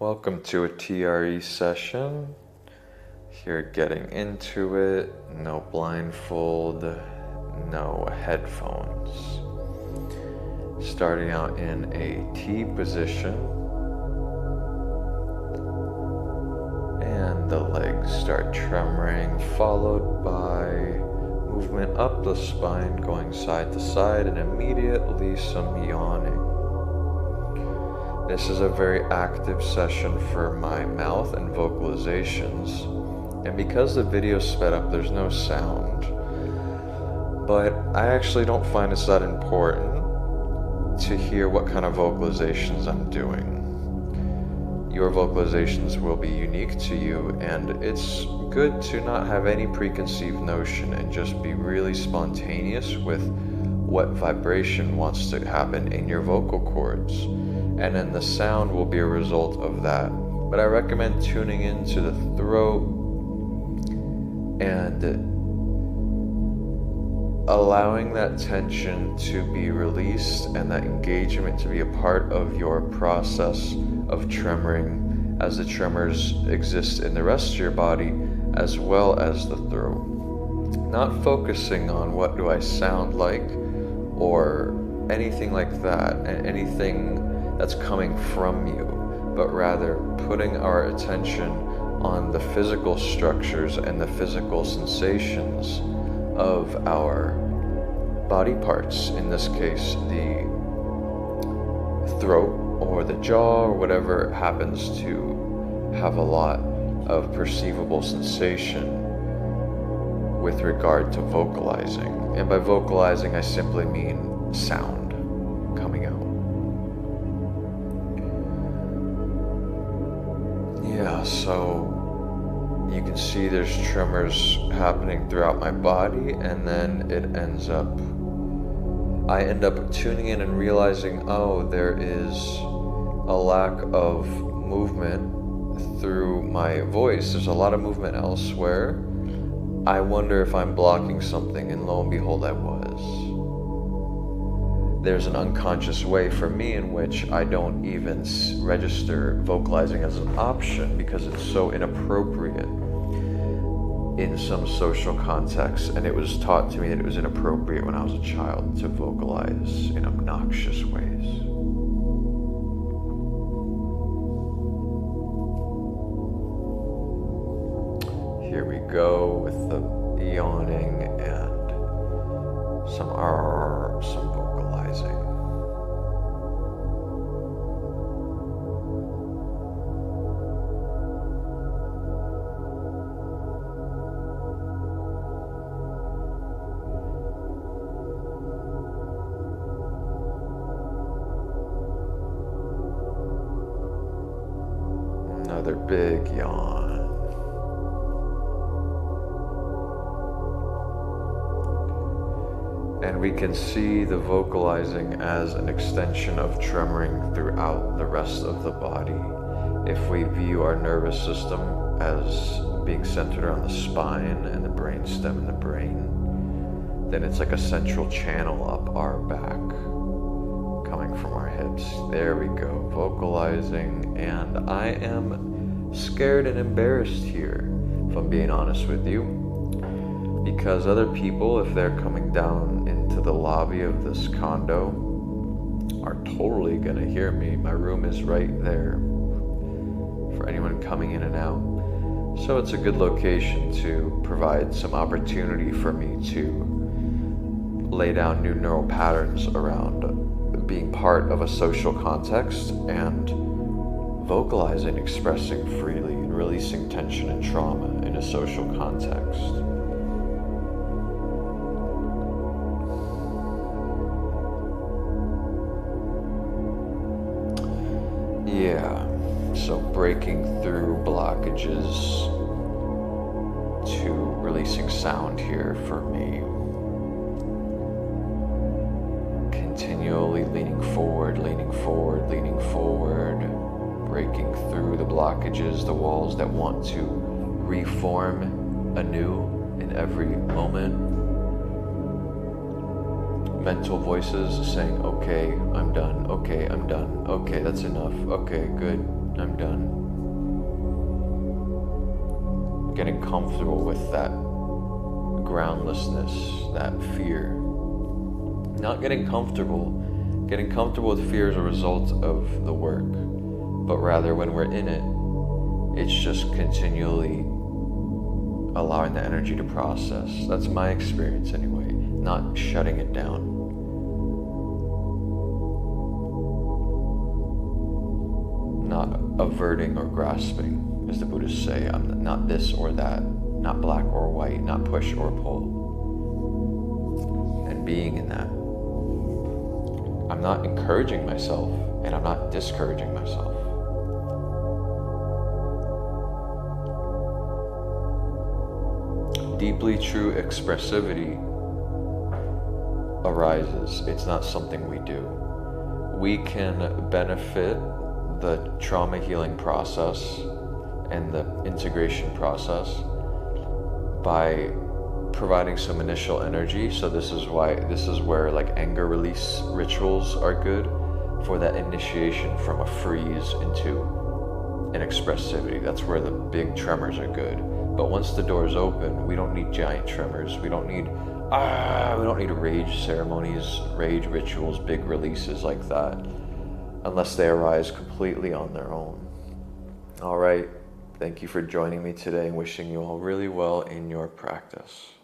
Welcome to a TRE session. Here getting into it, no blindfold, no headphones. Starting out in a T position. And the legs start tremoring, followed by movement up the spine, going side to side, and immediately some yawning. This is a very active session for my mouth and vocalizations, and because the video's sped up, there's no sound. But I actually don't find it's that important to hear what kind of vocalizations I'm doing. Your vocalizations will be unique to you, and it's good to not have any preconceived notion and just be really spontaneous with what vibration wants to happen in your vocal cords. And then the sound will be a result of that. But I recommend tuning into the throat and allowing that tension to be released and that engagement to be a part of your process of tremoring, as the tremors exist in the rest of your body as well as the throat. Not focusing on what do I sound like or anything like that, and anything that's coming from you, but rather putting our attention on the physical structures and the physical sensations of our body parts, in this case the throat or the jaw or whatever happens to have a lot of perceivable sensation with regard to vocalizing. And by vocalizing I simply mean sound coming out. Yeah, so you can see there's tremors happening throughout my body, and then I end up tuning in and realizing, oh, there is a lack of movement through my voice. There's a lot of movement elsewhere. I wonder if I'm blocking something, and lo and behold, I was. There's an unconscious way for me in which I don't even register vocalizing as an option because it's so inappropriate in some social contexts, and it was taught to me that it was inappropriate when I was a child to vocalize in obnoxious ways. Here we go with the yawning and some vocalizing. Another big yawn. And we can see the vocalizing as an extension of tremoring throughout the rest of the body. If we view our nervous system as being centered around the spine and the brainstem and the brain, then it's like a central channel up our back, coming from our hips. There we go, vocalizing, and I am scared and embarrassed here, if I'm being honest with you. Because other people, if they're coming down into the lobby of this condo, are totally gonna hear me. My room is right there for anyone coming in and out. So it's a good location to provide some opportunity for me to lay down new neural patterns around being part of a social context and vocalizing, expressing freely, and releasing tension and trauma in a social context. Yeah, so breaking through blockages to releasing sound here for me. Continually leaning forward, leaning forward, leaning forward, breaking through the blockages, the walls that want to reform anew in every moment. mental voices saying, okay, I'm done, okay, I'm done, okay, that's enough, okay, good, I'm done. Getting comfortable with that groundlessness, that fear. Not getting comfortable. Getting comfortable with fear is a result of the work, but rather when we're in it, it's just continually allowing the energy to process. That's my experience anyway, not shutting it down. Not averting or grasping, as the Buddhists say. I'm not this or that, not black or white, not push or pull. And being in that. I'm not encouraging myself, and I'm not discouraging myself. Deeply true expressivity arises. It's not something we do. We can benefit the trauma healing process and the integration process by providing some initial energy. So this is where like anger release rituals are good for that initiation from a freeze into an expressivity. That's where the big tremors are good. But once the doors open, we don't need giant tremors. We don't need rage ceremonies, rage rituals, big releases like that, unless they arise completely on their own. All right. Thank you for joining me today and wishing you all really well in your practice.